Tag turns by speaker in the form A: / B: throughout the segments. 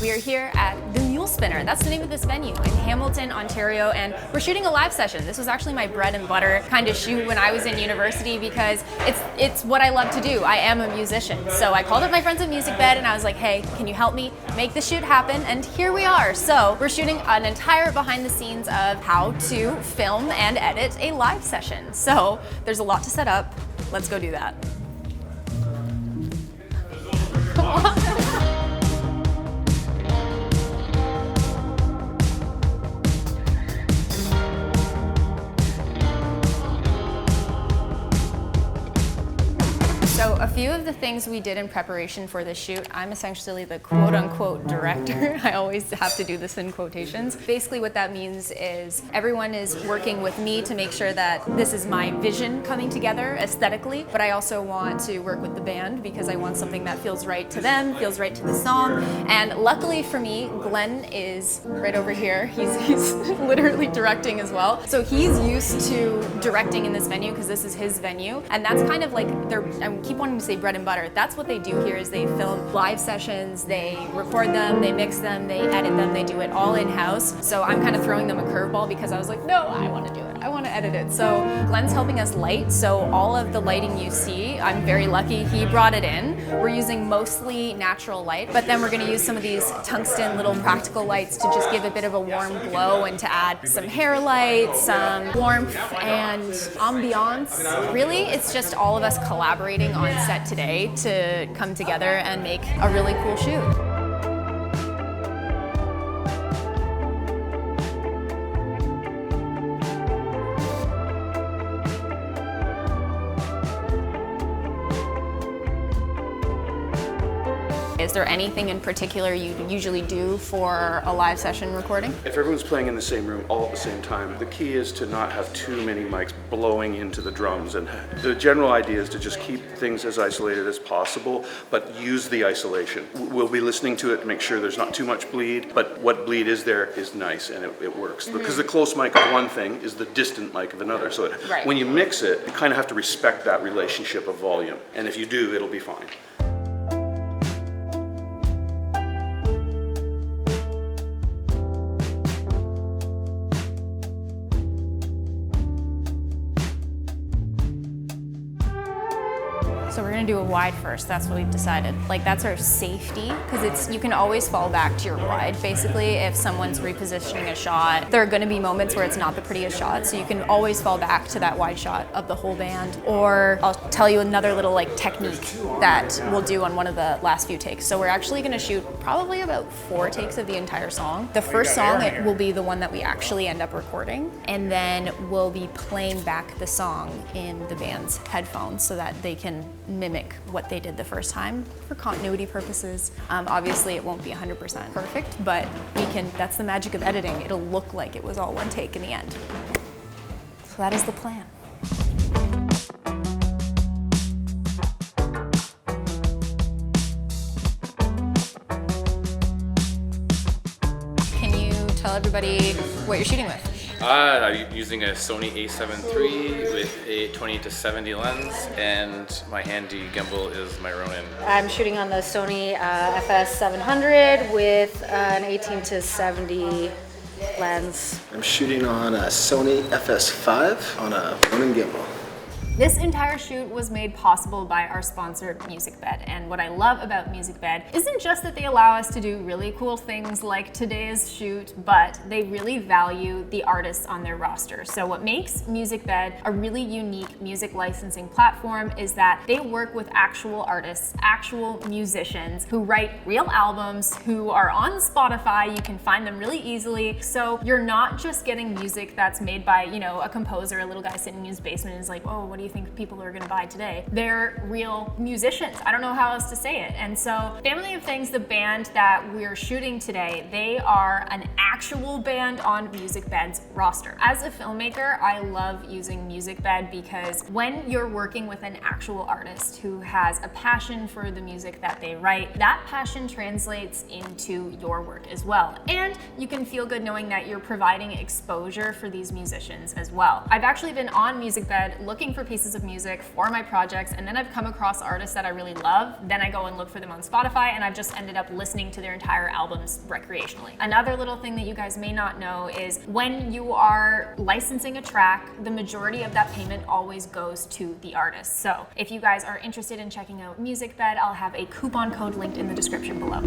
A: We are here at the Mule Spinner. That's the name of this venue in Hamilton, Ontario, and we're shooting a live session. This was actually my bread and butter kind of shoot when I was in university because it's what I love to do. I am a musician. So I called up my friends at Music Bed and I was like, hey, can you help me make this shoot happen? And here we are. So we're shooting an entire behind the scenes of how to film and edit a live session. So there's a lot to set up. Let's go do that. Come on. So a few of the things we did in preparation for this shoot, I'm essentially the quote-unquote director. I always have to do this in quotations. Basically what that means is everyone is working with me to make sure that this is my vision coming together aesthetically, but I also want to work with the band because I want something that feels right to them, feels right to the song. And luckily for me, Glenn is right over here. He's literally directing as well. So he's used to directing in this venue because this is his venue. And that's kind of like I keep wanting to say bread and butter. That's what they do here is they film live sessions, they record them, they mix them, they edit them, they do it all in-house. So I'm kind of throwing them a curveball because I was like, no, I want to do it. I want to edit it. So Glenn's helping us light. So all of the lighting you see, I'm very lucky he brought it in. We're using mostly natural light, but then we're going to use some of these tungsten little practical lights to just give a bit of a warm glow and to add some hair light, some warmth and ambiance. Really, it's just all of us collaborating on set today to come together and make a really cool shoot. Is there anything in particular you usually do for a live session recording?
B: If everyone's playing in the same room all at the same time, the key is to not have too many mics blowing into the drums. And the general idea is to just keep things as isolated as possible, but use the isolation. We'll be listening to it to make sure there's not too much bleed, but what bleed is there is nice and it works. Mm-hmm. Because the close mic of one thing is the distant mic of another. So when you mix it, you kind of have to respect that relationship of volume. And if you do, it'll be fine.
A: So we're gonna do a wide first, that's what we've decided. Like that's our safety, because you can always fall back to your wide basically if someone's repositioning a shot. There are gonna be moments where it's not the prettiest shot, so you can always fall back to that wide shot of the whole band. Or I'll tell you another little like technique that we'll do on one of the last few takes. So we're actually gonna shoot probably about 4 takes of the entire song. The first song will be the one that we actually end up recording, and then we'll be playing back the song in the band's headphones so that they can mimic what they did the first time for continuity purposes. Obviously it won't be 100% perfect, but that's the magic of editing. It'll look like it was all one take in the end. So that is the plan. Can you tell everybody what you're shooting with?
C: I'm using a Sony a7 III with a 20-70 lens, and my handy gimbal is my Ronin.
D: I'm shooting on the Sony FS700 with an 18-70 lens.
E: I'm shooting on a Sony FS5 on a Ronin gimbal.
A: This entire shoot was made possible by our sponsor, Music Bed. And what I love about Music Bed isn't just that they allow us to do really cool things like today's shoot, but they really value the artists on their roster. So what makes Music Bed a really unique music licensing platform is that they work with actual artists, actual musicians who write real albums, who are on Spotify. You can find them really easily. So you're not just getting music that's made by, a composer, a little guy sitting in his basement and is like, oh, what do you think people are gonna buy today? They're real musicians. I don't know how else to say it. And so Family of Things, the band that we're shooting today, they are an actual band on Music Bed's roster. As a filmmaker, I love using Music Bed because when you're working with an actual artist who has a passion for the music that they write, that passion translates into your work as well. And you can feel good knowing that you're providing exposure for these musicians as well. I've actually been on Music Bed looking for people pieces of music for my projects, and then I've come across artists that I really love. Then I go and look for them on Spotify, and I've just ended up listening to their entire albums recreationally. Another little thing that you guys may not know is when you are licensing a track, the majority of that payment always goes to the artist. So if you guys are interested in checking out MusicBed, I'll have a coupon code linked in the description below.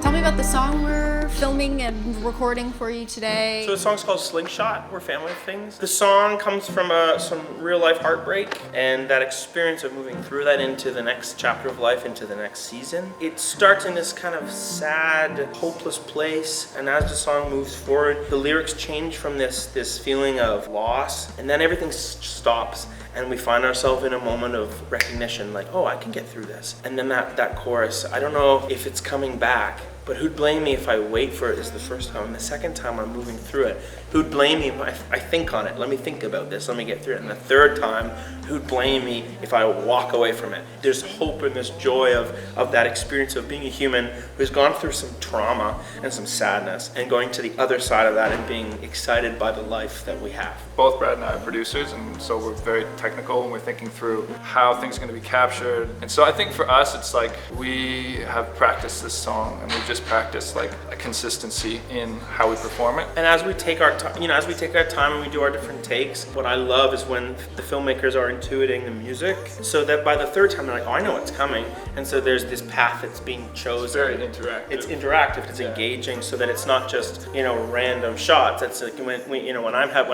A: Tell me about the song we're filming and recording for you today.
F: So the song's called Slingshot, We're Family of Things. The song comes from some real life heartbreak and that experience of moving through that into the next chapter of life, into the next season. It starts in this kind of sad, hopeless place, and as the song moves forward, the lyrics change from this feeling of loss, and then everything stops. And we find ourselves in a moment of recognition, like, oh, I can get through this. And then that chorus, I don't know if it's coming back, but who'd blame me if I wait for it is the first time. And the second time I'm moving through it, who'd blame me if I think on it? Let me think about this, let me get through it. And the third time, who'd blame me if I walk away from it? There's hope and this joy of that experience of being a human who's gone through some trauma and some sadness and going to the other side of that and being excited by the life that we have.
G: Both Brad and I are producers, and so we're very technical and we're thinking through how things are going to be captured. And so I think for us, it's like we have practiced this song and we've just practiced like a consistency in how we perform it.
F: And as we take our time, as we take our time and we do our different takes, what I love is when the filmmakers are intuiting the music, so that by the third time they're like, oh, I know what's coming. And so there's this path that's being chosen.
G: It's very interactive.
F: It's interactive. It's engaging, so that it's not just random shots. That's like when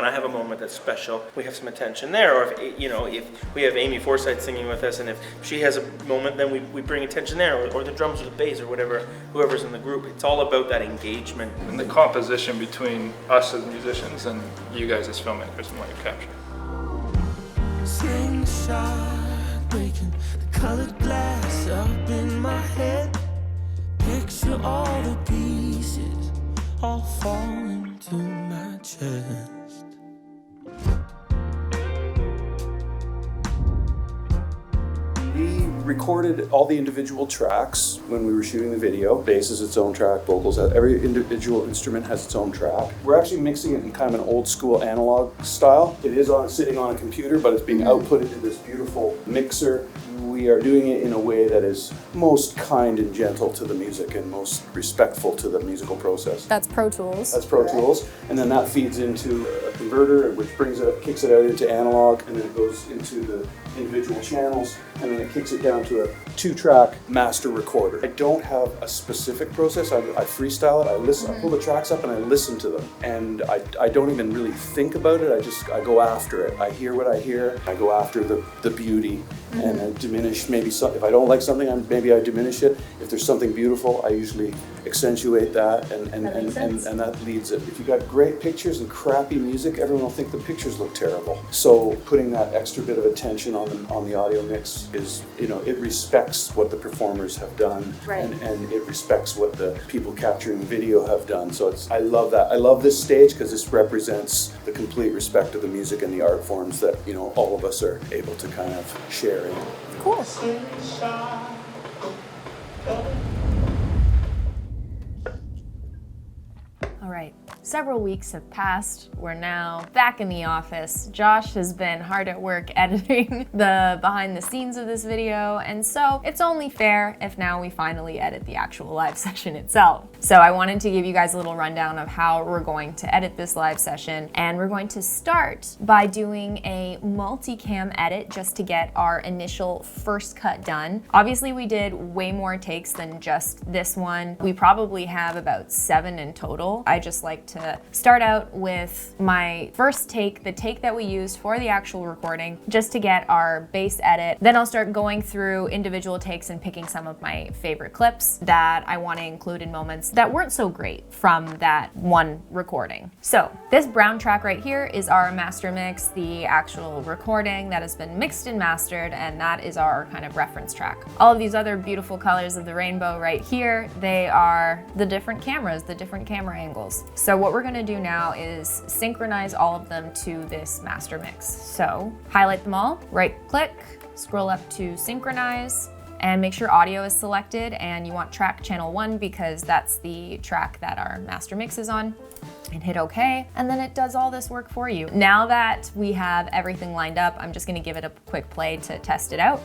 F: I have a moment that's special, we have some attention there. Or if we have Amy Forsyth singing with us, and if she has a moment, then we bring attention there, or the drums or the bass or whatever, whoever's in the group. It's all about that engagement.
G: And the composition between us as musicians and you guys as filmmakers and what you capture.
H: Slingshot breaking the colored glass up in my head. Picture all the pieces all falling to my chest.
B: We recorded all the individual tracks when we were shooting the video. Bass is its own track, vocals, every individual instrument has its own track. We're actually mixing it in kind of an old school analog style. It is sitting on a computer, but it's being output into this beautiful mixer. We are doing it in a way that is most kind and gentle to the music and most respectful to the musical process.
A: That's Pro Tools.
B: That's Pro Tools, and then that feeds into a converter, which kicks it out into analog, and then it goes into the individual channels, and then it kicks it down to a 2-track master recorder. I don't have a specific process. I freestyle it. I pull the tracks up and I listen to them, and I don't even really think about it. I go after it. I hear what I hear. I go after the beauty, and I diminish maybe if I don't like something, maybe I diminish it. If there's something beautiful, I usually accentuate that, and that leads it. If you got great pictures and crappy music, everyone will think the pictures look terrible. So putting that extra bit of attention on the audio mix is, it respects what the performers have done,
D: Right.
B: and it respects what the people capturing video have done. So I love that. I love this stage because this represents the complete respect of the music and the art forms that all of us are able to kind of share in.
A: Cool. All right, several weeks have passed. We're now back in the office. Josh has been hard at work editing the behind the scenes of this video, and so it's only fair if now we finally edit the actual live session itself. So I wanted to give you guys a little rundown of how we're going to edit this live session, and we're going to start by doing a multicam edit just to get our initial first cut done. Obviously, we did way more takes than just this one. We probably have about 7 in total. I just like to start out with my first take, the take that we used for the actual recording, just to get our base edit. Then I'll start going through individual takes and picking some of my favorite clips that I want to include in moments that weren't so great from that one recording. So this brown track right here is our master mix, the actual recording that has been mixed and mastered, and that is our kind of reference track. All of these other beautiful colors of the rainbow right here, they are the different cameras, the different camera angles. So what we're gonna do now is synchronize all of them to this master mix. So highlight them all, right click, scroll up to synchronize, and make sure audio is selected, and you want track channel 1 because that's the track that our master mix is on. And hit OK, and then it does all this work for you. Now that we have everything lined up, I'm just gonna give it a quick play to test it out.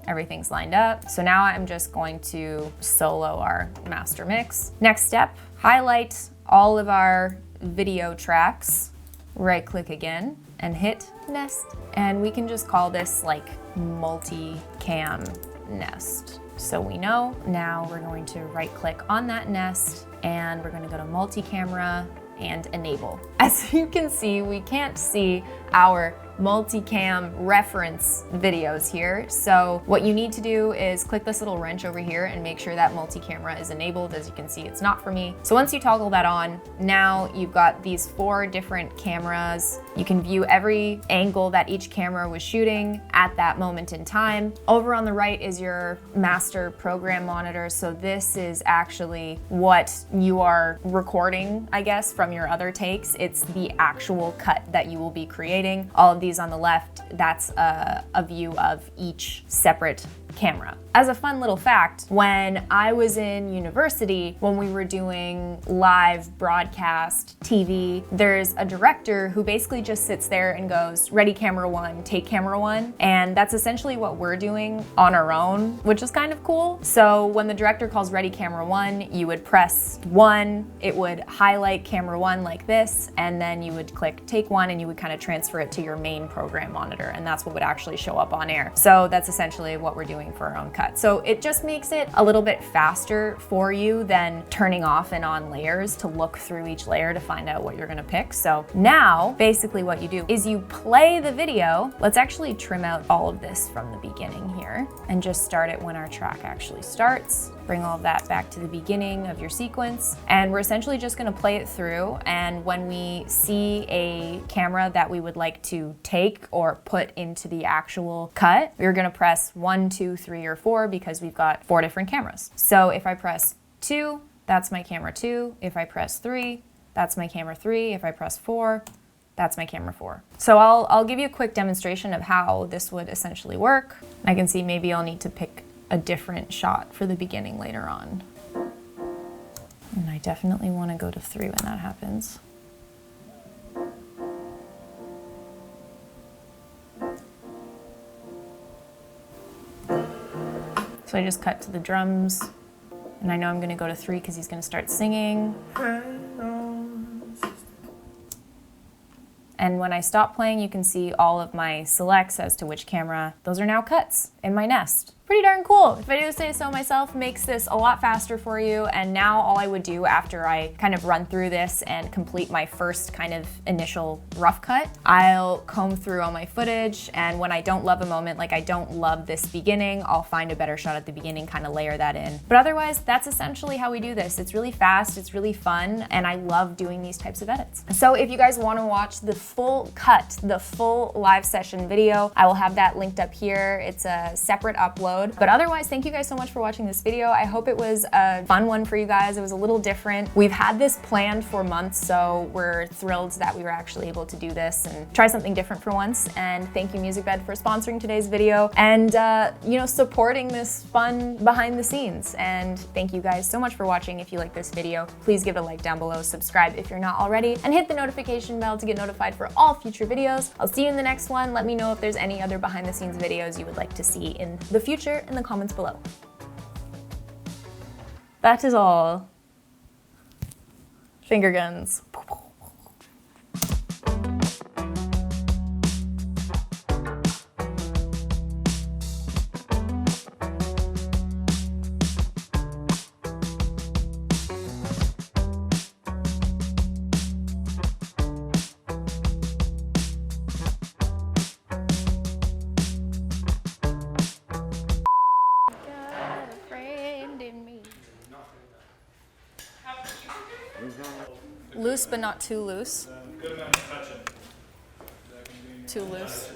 A: Everything's lined up. So now I'm just going to solo our master mix. Next step, highlight all of our video tracks, right click again, and hit nest. And we can just call this like multi-cam nest. So we know now we're going to right click on that nest and we're going to go to multi-camera and enable. As you can see, we can't see our multicam reference videos here. So what you need to do is click this little wrench over here and make sure that multi-camera is enabled. As you can see, it's not for me. So once you toggle that on, now you've got these 4 different cameras. You can view every angle that each camera was shooting at that moment in time. Over on the right is your master program monitor. So this is actually what you are recording, I guess, from your other takes. It's the actual cut that you will be creating. All of these on the left, that's a view of each separate camera. As a fun little fact, when I was in university, when we were doing live broadcast TV, there's a director who basically just sits there and goes, ready camera 1, take camera 1. And that's essentially what we're doing on our own, which is kind of cool. So when the director calls ready camera 1, you would press 1, it would highlight camera 1 like this, and then you would click take 1 and you would kind of transfer it to your main program monitor, and that's what would actually show up on air. So that's essentially what we're doing for our own cut. So it just makes it a little bit faster for you than turning off and on layers to look through each layer to find out what you're gonna pick. So now, basically what you do is you play the video. Let's actually trim out all of this from the beginning here and just start it when our track actually starts. Bring all of that back to the beginning of your sequence. And we're essentially just gonna play it through. And when we see a camera that we would like to take or put into the actual cut, we're gonna press 1, 2, 3, or 4 because we've got 4 different cameras. So if I press 2, that's my camera 2. If I press 3, that's my camera 3. If I press 4, that's my camera 4. So I'll give you a quick demonstration of how this would essentially work. I can see maybe I'll need to pick a different shot for the beginning later on. And I definitely want to go to 3 when that happens. So I just cut to the drums, and I know I'm going to go to 3 because he's going to start singing. And when I stop playing, you can see all of my selects as to which camera. Those are now cuts in my nest. Pretty darn cool. If I do say so myself, makes this a lot faster for you. And now all I would do after I kind of run through this and complete my first kind of initial rough cut, I'll comb through all my footage. And when I don't love a moment, like I don't love this beginning, I'll find a better shot at the beginning, kind of layer that in. But otherwise, that's essentially how we do this. It's really fast, it's really fun, and I love doing these types of edits. So if you guys want to watch the full cut, the full live session video, I will have that linked up here. It's a separate upload. But otherwise, thank you guys so much for watching this video. I hope it was a fun one for you guys. It was a little different. We've had this planned for months, so we're thrilled that we were actually able to do this and try something different for once. And thank you, MusicBed, for sponsoring today's video and you know, supporting this fun behind the scenes. And thank you guys so much for watching. If you like this video, please give it a like down below, subscribe if you're not already, and hit the notification bell to get notified for all future videos. I'll see you in the next one. Let me know if there's any other behind the scenes videos you would like to see in the future in the comments below. That is all. Finger guns. Loose, but not too loose. Too loose.